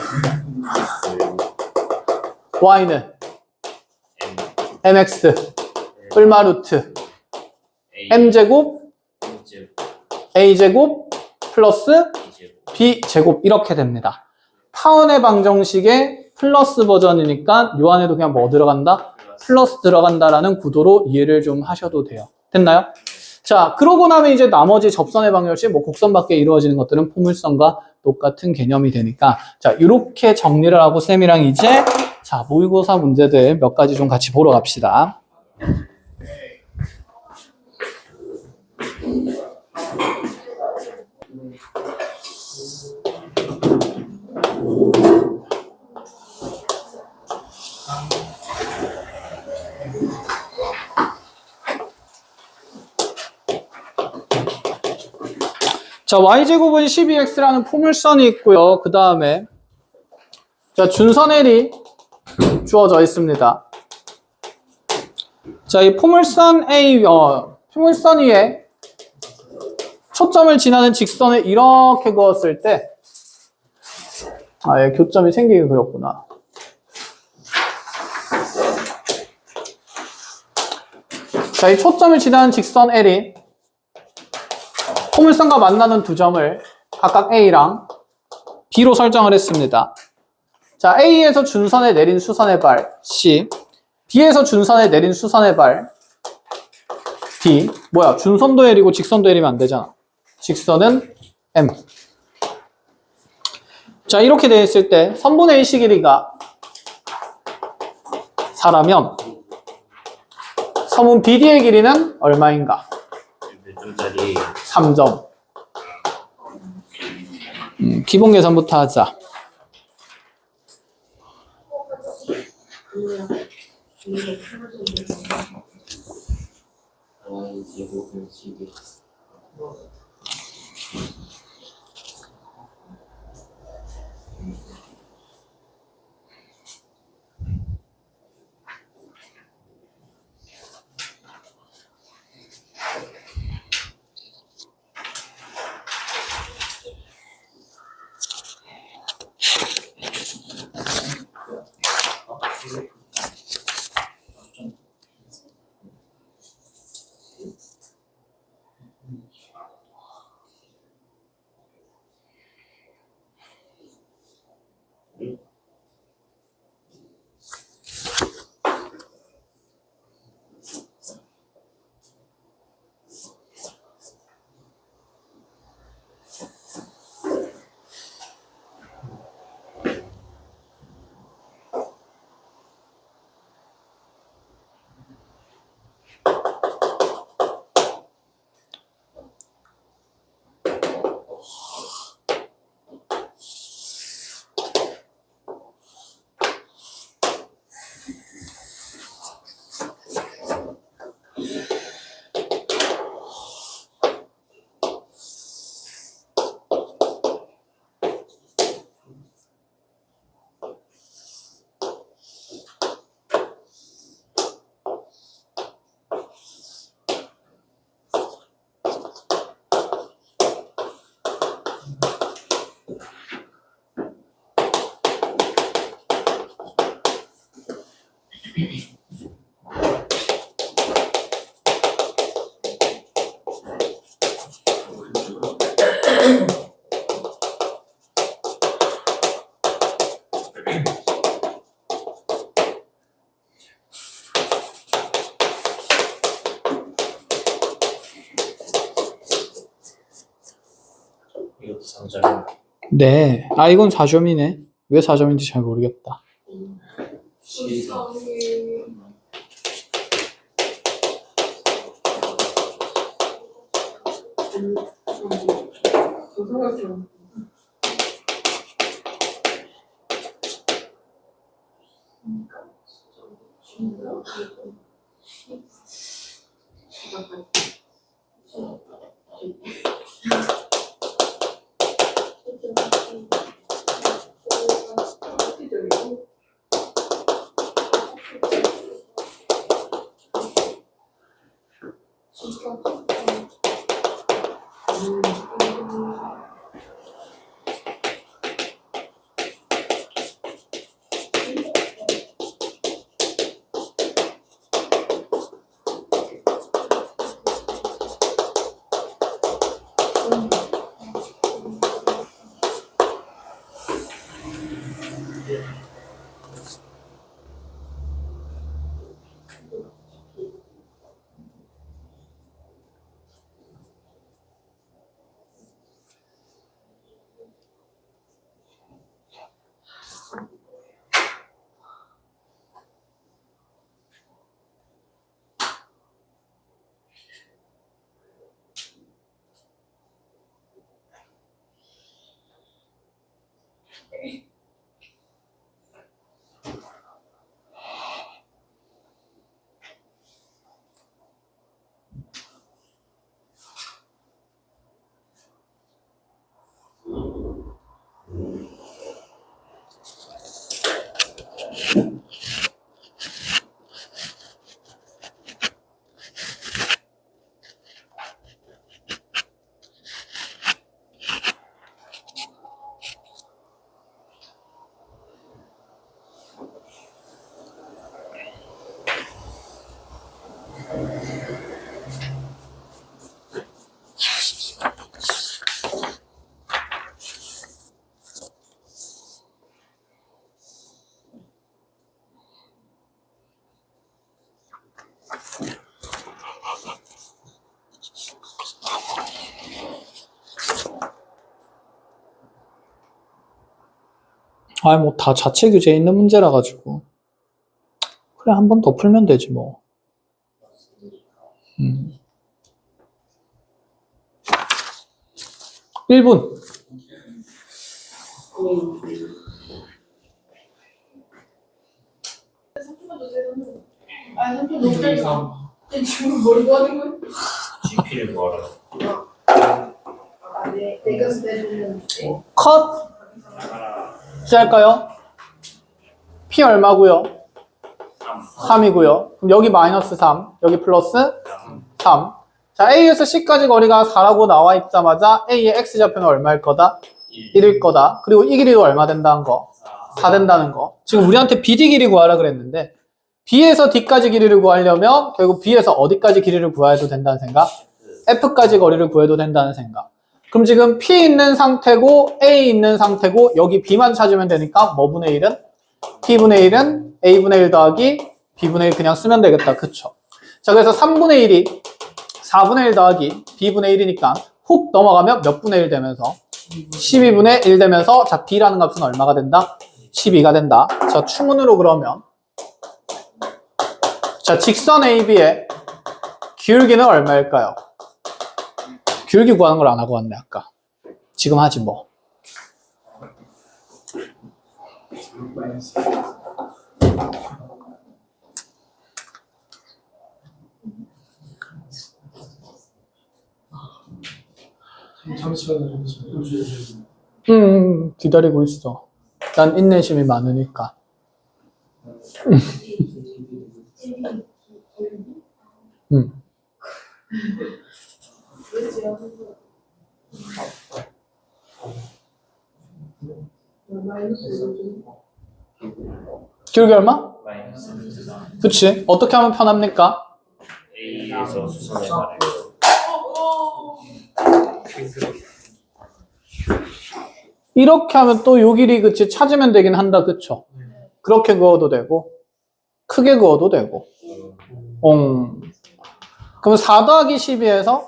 y는 mx 뿔마 루트 m제곱 a제곱 플러스 b제곱 이렇게 됩니다. 타원의 방정식의 플러스 버전이니까 요 안에도 그냥 뭐 들어간다? 플러스 들어간다라는 구도로 이해를 좀 하셔도 돼요. 됐나요? 자, 그러고 나면 이제 나머지 접선의 방정식, 뭐 곡선 밖에 이루어지는 것들은 포물선과 똑같은 개념이 되니까 자, 이렇게 정리를 하고 쌤이랑 이제 자, 모의고사 문제들 몇 가지 좀 같이 보러 갑시다. 자, y제곱은 12x라는 포물선이 있고요. 그 다음에 자, 준선 L이 주어져 있습니다. 자, 이 포물선 A, 포물선 위에 초점을 지나는 직선을 이렇게 그었을 때 예, 교점이 생기게 그렸구나. 자, 이 초점을 지나는 직선 L이 포물선과 만나는 두 점을 각각 A랑 B로 설정을 했습니다. 자, A에서 준선에 내린 수선의 발 C, B에서 준선에 내린 수선의 발 D. 뭐야, 준선도 L이고 직선도 L이면 안 되잖아. 직선은 M. 자, 이렇게 되어 있을 때 선분의 A씨 길이가 4라면 서문 BD의 길이는 얼마인가? 몇 점짜리 3점. 기본 계산부터 하자. 제곱은 12. 이것도 3점. 네. 이건 4점이네. 왜 4점인지 잘 모르겠다. 생각해요. 아니 뭐 다 자체 규제에 있는 문제라 가지고 그래 한 번 더 풀면 되지 뭐. 1분. 아, 삼촌 너무 짧아. 지금 뭘 하는 거야? GP를 구하라. 아, 네. 내가 쓰는 컷. 시작할까요? P 얼마고요? 3이고요. 그럼 여기 마이너스 3, 여기 플러스 3. 자, A에서 C까지 거리가 4라고 나와 있자마자 A의 X좌표는 얼마일 거다? 1일 거다. 그리고 이 길이도 얼마 된다는 거? 4 된다는 거. 지금 우리한테 BD 길이 구하라 그랬는데 B에서 D까지 길이를 구하려면 결국 B에서 어디까지 길이를 구해도 된다는 생각? F까지 거리를 구해도 된다는 생각. 그럼 지금 P 있는 상태고 A 있는 상태고 여기 B만 찾으면 되니까 뭐분의 1은? P분의 1은 A분의 1 더하기 B분의 1 그냥 쓰면 되겠다. 그쵸? 자, 그래서 3분의 1이 4분의 1 더하기 B분의 1이니까 훅 넘어가면 몇 분의 1 되면서 12분의 1 되면서 자, B라는 값은 얼마가 된다? 12가 된다. 자, 추문으로 그러면 자, 직선 AB의 기울기는 얼마일까요? 기울기 구하는 걸 안 하고 왔네, 아까. 지금 하지 뭐. 잠시만요. 기다리고 있어. 난 인내심이 많으니까. 기울기 얼마? 마이너스 4. 그치? 어떻게 하면 편합니까? A에서 수선을 말해요. 이렇게 하면 또 요 길이 그치? 찾으면 되긴 한다, 그쵸? 그렇게 그어도 되고, 크게 그어도 되고. 그럼 4 더하기 12에서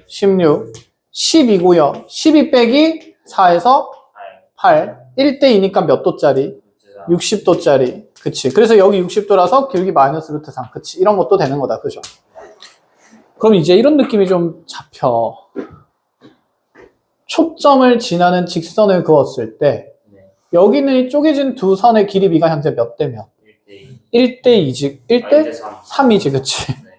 16, 10이고요. 12 빼기 4에서 8, 1대 2니까 몇 도짜리? 60도짜리. 그치. 그래서 여기 60도라서 기울기 마이너스 루트 3. 그치. 이런 것도 되는 거다. 그죠? 그럼 이제 이런 느낌이 좀 잡혀. 초점을 지나는 직선을 그었을 때 네. 여기는 이 쪼개진 두 선의 길이 b가 현재 몇 대면? 1대2. 1대 2지. 1대 3. 3이지, 그치? 네.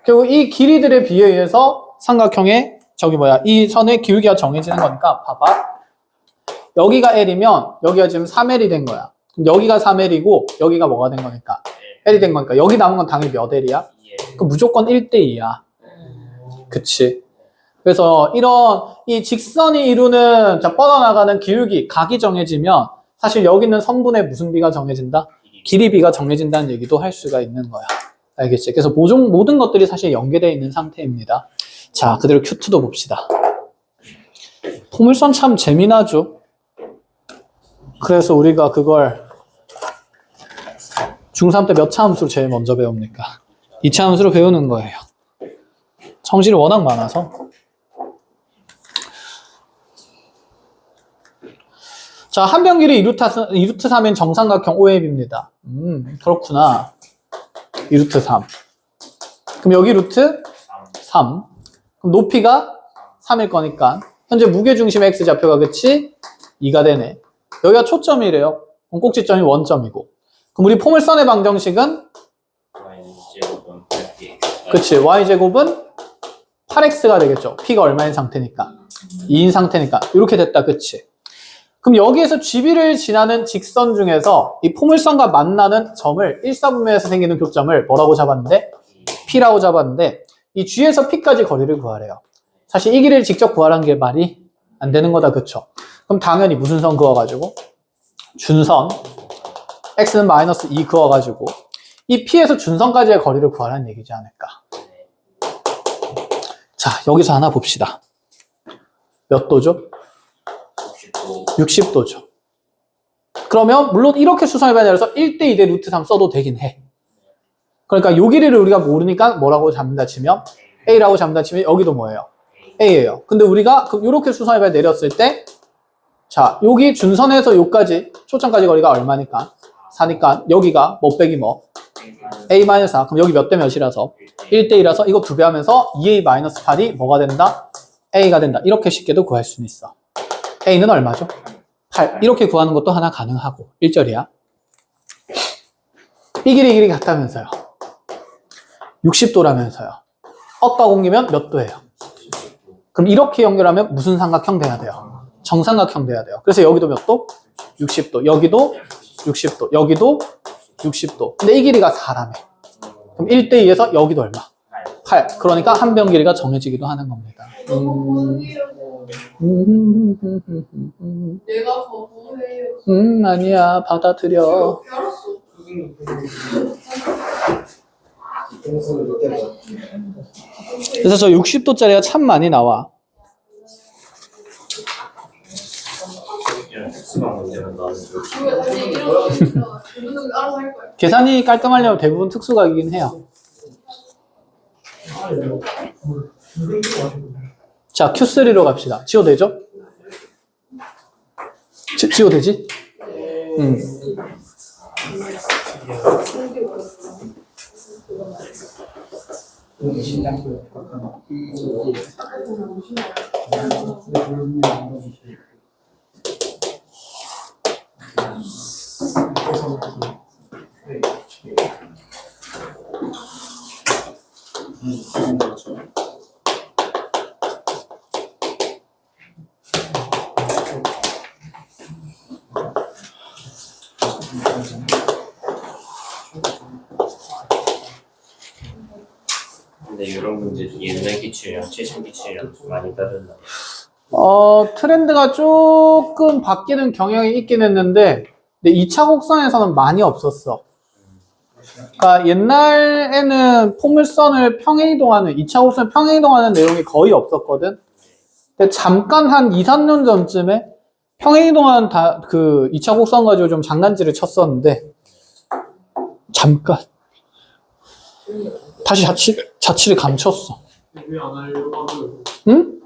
결국 이 길이들에 비해서 삼각형의 이 선의 기울기가 정해지는 거니까 봐봐. 여기가 L이면 여기가 지금 3L이 된 거야. 그럼 여기가 3L이고 여기가 뭐가 된 거니까? L이 된 거니까 여기 남은 건 당연히 몇 L이야? 그럼 무조건 1대 2야. 그치? 그래서 이런 이 직선이 이루는 뻗어나가는 기울기, 각이 정해지면 사실 여기 있는 선분의 무슨 비가 정해진다? 길이 비가 정해진다는 얘기도 할 수가 있는 거야. 알겠지? 그래서 모든 것들이 사실 연계되어 있는 상태입니다. 자, 그대로 Q2도 봅시다. 포물선 참 재미나죠? 그래서 우리가 그걸 중3 때 몇 차 함수로 제일 먼저 배웁니까? 2차 함수로 배우는 거예요. 성질이 워낙 많아서. 자, 한 변길이 2루트 3인 정삼각형 OAB입니다. 그렇구나. 2루트 3. 그럼 여기 루트 3. 그럼 높이가 3일 거니까 현재 무게중심의 X좌표가 그치? 2가 되네. 여기가 초점이래요. 그럼 꼭지점이 원점이고. 그럼 우리 포물선의 방정식은? Y제곱은 8X. 그치. Y제곱은 8X가 되겠죠. P가 얼마인 상태니까. 2인 상태니까. 이렇게 됐다. 그치? 그럼 여기에서 GB를 지나는 직선 중에서 이 포물선과 만나는 점을 일사분면에서 생기는 교점을 뭐라고 잡았는데? P라고 잡았는데 이 G에서 P까지 거리를 구하래요. 사실 이 길이를 직접 구하라는 게 말이 안 되는 거다. 그쵸? 그럼 당연히 무슨 선 그어가지고? 준선 X는 마이너스 2 그어가지고 이 P에서 준선까지의 거리를 구하라는 얘기지 않을까. 자, 여기서 하나 봅시다. 몇 도죠? 60도죠. 그러면 물론 이렇게 수선해봐야 돼서 1대 2대 루트 3 써도 되긴 해. 그러니까 요 길이를 우리가 모르니까 뭐라고 잡는다 치면 A라고 잡는다 치면 여기도 뭐예요? A예요. 근데 우리가 이렇게 수선해봐야 내렸을 때 자, 여기 준선에서 요까지 초점까지 거리가 얼마니까? 4니까 여기가 뭐 빼기 뭐? A-4. 그럼 여기 몇 대 몇이라서? 1대 2라서 이거 2배 하면서 2A-8이 뭐가 된다? A가 된다. 이렇게 쉽게도 구할 수는 있어. A는 얼마죠? 8. 이렇게 구하는 것도 하나 가능하고 1절이야. 이 길이 같다면서요. 60도라면서요. 억과 공이면 몇 도예요? 그럼 이렇게 연결하면 무슨 삼각형 돼야 돼요? 정삼각형 돼야 돼요. 그래서 여기도 몇 도? 60도. 여기도 60도. 여기도 60도. 근데 이 길이가 4라며. 그럼 1대 2에서 여기도 얼마? 8. 그러니까 한 변 길이가 정해지기도 하는 겁니다. 내가 거부해요. 아니야. 받아들여. 알았어. 그래서 저 60도짜리가 참 많이 나와. 수가 문제는 나는 이거 다시 일어나서 이거는 알아서 할 거야. 계산이 깔끔하려면 대부분 특수각이긴 해요. 자, Q3로 갑시다. 지워 되죠? 지워 되지? 근데 이런 문제도 옛날 기출이랑 최신 기출이랑 좀 많이 다르나? 트렌드가 조금 바뀌는 경향이 있긴 했는데, 근데 2차 곡선에서는 많이 없었어. 그러니까 옛날에는 포물선을 평행이동하는, 2차 곡선을 평행이동하는 내용이 거의 없었거든. 근데 잠깐 한 2, 3년 전쯤에 평행이동하는 그 2차 곡선 가지고 좀 장난질을 쳤었는데, 잠깐. 다시 자취를 감췄어. 왜안 하려고 하고요? 응?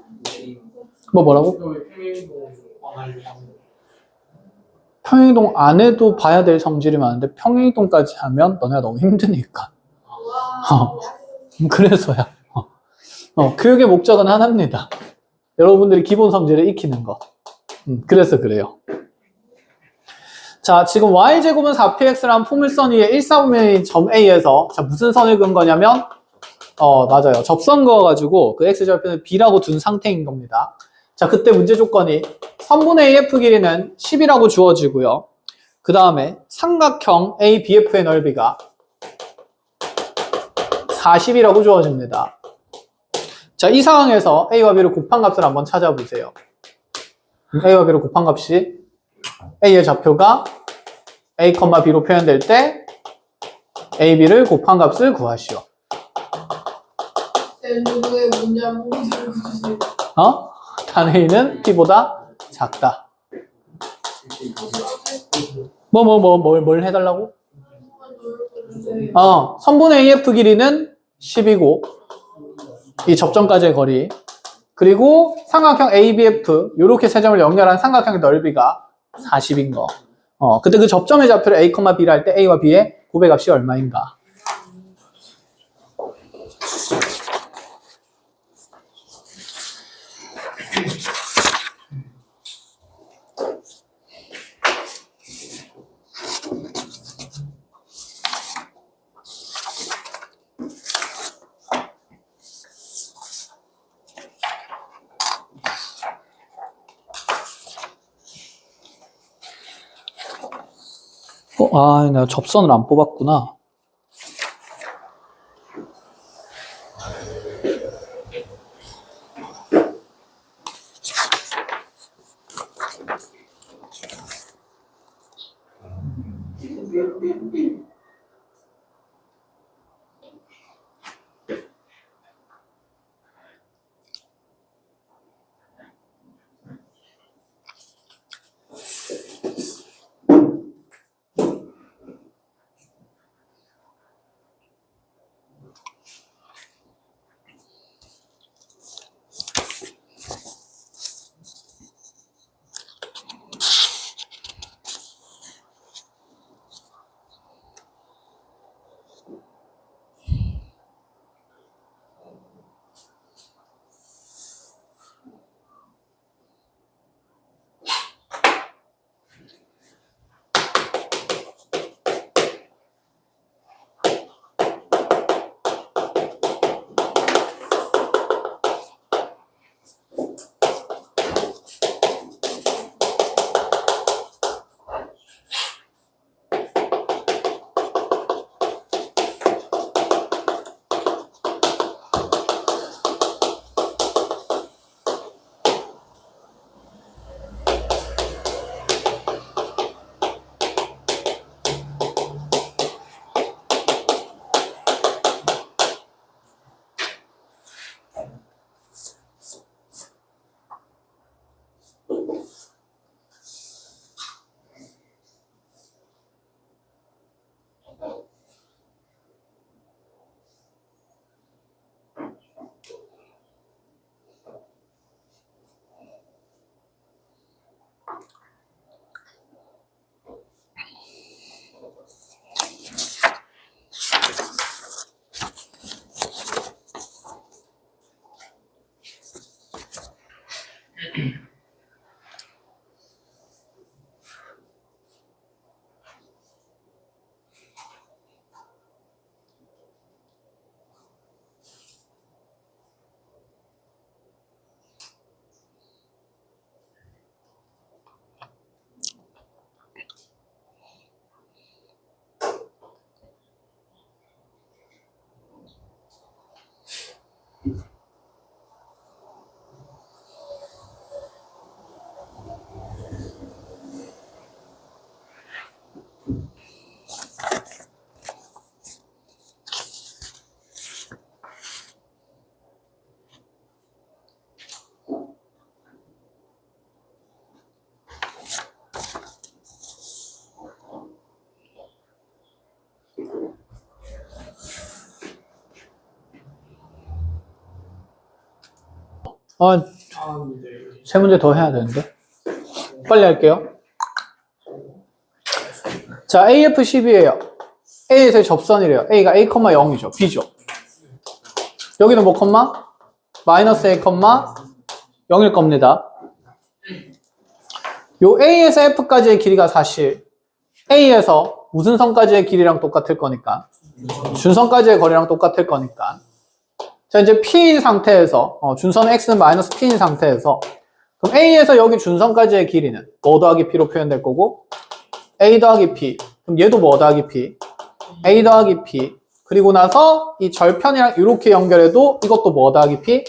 뭐라고? 왜 평행도 안 하려고 하고요? 평행이동 안 해도 봐야 될 성질이 많은데 평행이동까지 하면 너네가 너무 힘드니까. 그래서야. 교육의 목적은 하나입니다. 여러분들이 기본 성질을 익히는 거. 그래서 그래요. 자, 지금 y제곱은 4px라는 포물선 위에 1,4분의 점 A에서 자, 무슨 선을 그은 거냐면 맞아요. 접선 그어가지고 그 x절편을 b라고 둔 상태인 겁니다. 자, 그때 문제 조건이 선분의 AF 길이는 10이라고 주어지고요. 그 다음에 삼각형 ABF의 넓이가 40이라고 주어집니다. 자, 이 상황에서 A와 B를 곱한 값을 한번 찾아보세요. A와 B를 곱한 값이 A의 좌표가 A, B로 표현될 때 A, B를 곱한 값을 구하시오. 누구의 문제 한번 들어주세요. 단 A는 B보다 작다. 뭘 해달라고? 선분의 AF 길이는 10이고 이 접점까지의 거리 그리고 삼각형 ABF 요렇게 세 점을 연결한 삼각형의 넓이가 40인 거. 그때 그 접점의 좌표를 A, B를 할 때 A와 B의 곱의 값이 얼마인가? 내가 접선을 안 뽑았구나. 세 문제 더 해야 되는데. 빨리 할게요. 자, AF12예요. A에서의 접선이래요. A가 A, 0이죠. B죠. 여기는 뭐 컴마? 마이너스 A, 0일 겁니다. 요 A에서 F까지의 길이가 사실 A에서 무슨 선까지의 길이랑 똑같을 거니까 준선까지의 거리랑 똑같을 거니까 자 이제 P인 상태에서 준선 X는 마이너스 P인 상태에서 그럼 A에서 여기 준선까지의 길이는 뭐 더하기 P로 표현될 거고 A 더하기 P 그럼 얘도 뭐 더하기 P A 더하기 P 그리고 나서 이 절편이랑 이렇게 연결해도 이것도 뭐 더하기 P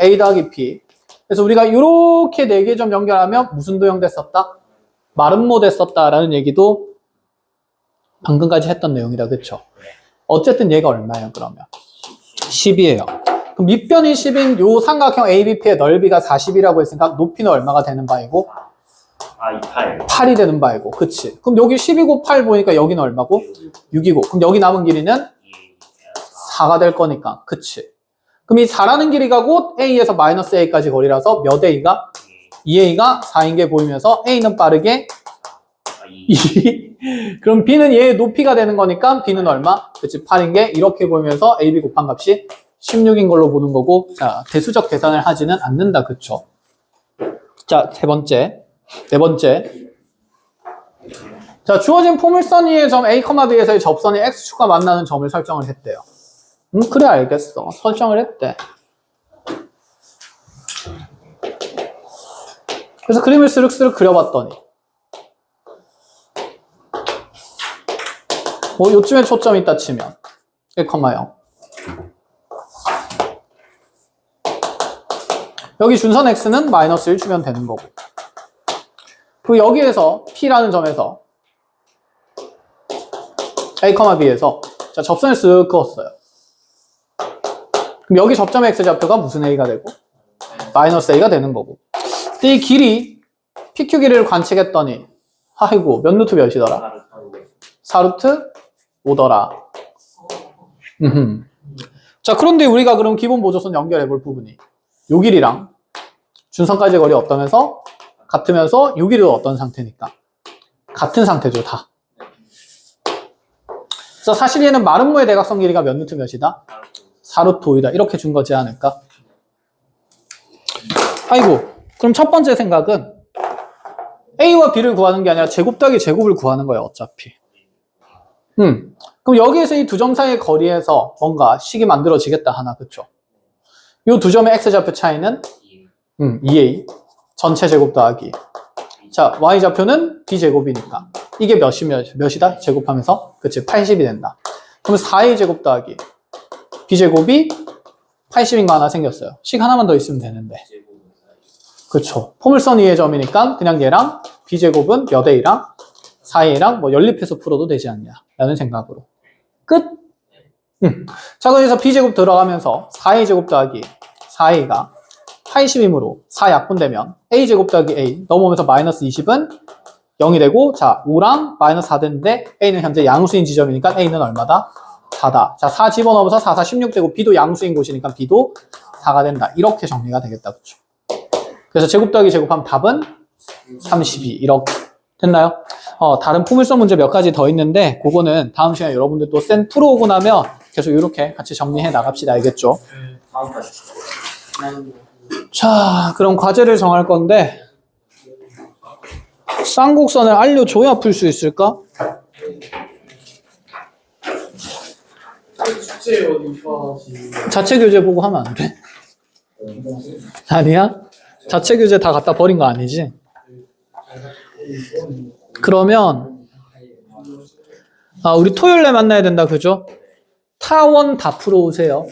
A 더하기 P 그래서 우리가 이렇게 4개 점 연결하면 무슨 도형 됐었다? 마름모 됐었다라는 얘기도 방금까지 했던 내용이다. 그쵸? 어쨌든 얘가 얼마예요 그러면? 10이에요. 그럼 밑변이 10인 요 삼각형 ABP의 넓이가 40이라고 했으니까 높이는 얼마가 되는 바이고? 아, 28. 8이 되는 바이고 그치? 그럼 여기 10이고 8 보니까 여기는 얼마고? 6이고 그럼 여기 남은 길이는 4가 될 거니까 그치? 그럼 이 4라는 길이가 곧 A에서 마이너스 A까지 거리라서 몇 A가? 2A가 4인 게 보이면서 A는 빠르게 2. 그럼 B는 얘의 높이가 되는 거니까 B는 얼마? 그치 8인 게 이렇게 보이면서 AB 곱한 값이 16인 걸로 보는 거고 자 대수적 계산을 하지는 않는다. 그쵸? 자 네 번째 자 주어진 포물선 위의 점 A, B에서의 접선이 X축과 만나는 점을 설정을 했대요. 그래 알겠어. 설정을 했대. 그래서 그림을 스륵스륵 그려봤더니 뭐 요쯤에 초점이 있다 치면 1,0 여기 준선 X는 마이너스 1 주면 되는 거고 그리고 여기에서 P라는 점에서 A, B에서 자 접선을 쓱 그었어요. 그럼 여기 접점의 X좌표가 무슨 A가 되고? 마이너스 A가 되는 거고 근데 이 길이 PQ 길이를 관측했더니 아이고 몇 루트 몇이더라? 4루트 5더라. 자 그런데 우리가 그럼 기본 보조선 연결해 볼 부분이 요 길이랑 준선까지 거리 어떠면서 같으면서 요 길이도 어떤 상태니까 같은 상태죠 다. 그래서 사실 얘는 마름모의 대각선 길이가 몇 루트 몇이다? 4루트 5이다. 이렇게 준 거지 않을까? 아이고 그럼 첫 번째 생각은 A와 B를 구하는 게 아니라 제곱 더하기 제곱을 구하는 거예요 어차피. 그럼 여기에서 이 두 점 사이의 거리에서 뭔가 식이 만들어지겠다 하나 그쵸? 이 두 점의 X좌표 차이는 2A 전체 제곱 더하기 자 Y좌표는 B제곱이니까 이게 몇이다? 제곱하면서 그치 80이 된다. 그럼 4A 제곱 더하기 B제곱이 80인 거 하나 생겼어요. 식 하나만 더 있으면 되는데 그쵸 포물선 위의 점이니까 그냥 얘랑 B제곱은 몇 A랑 4A랑 뭐 연립해서 풀어도 되지 않냐 라는 생각으로 끝! 자 그래서 B제곱 들어가면서 4A 제곱 더하기 4A가 80이므로 4 약분되면 A제곱 더하기 A 넘어오면서 마이너스 20은 0이 되고 자 5랑 마이너스 4 되는데 A는 현재 양수인 지점이니까 A는 얼마다? 4다. 자 4 집어넣으면서 4, 4, 16 되고 B도 양수인 곳이니까 B도 4가 된다. 이렇게 정리가 되겠다. 그렇죠? 그래서 제곱 더하기 제곱하면 답은 32 이렇게 됐나요? 다른 포물선 문제 몇 가지 더 있는데 그거는 다음 시간에 여러분들 또 센 풀어오고 나면 계속 이렇게 같이 정리해 나갑시다. 알겠죠? 자 그럼 과제를 정할 건데 쌍곡선을 알려줘야 풀 수 있을까? 숙제 어디 좋아하지? 자체 교재 보고 하면 안 돼? 아니야? 자체 교재 다 갖다 버린 거 아니지? 그러면 우리 토요일에 만나야 된다 그죠? 타원 다 풀어오세요.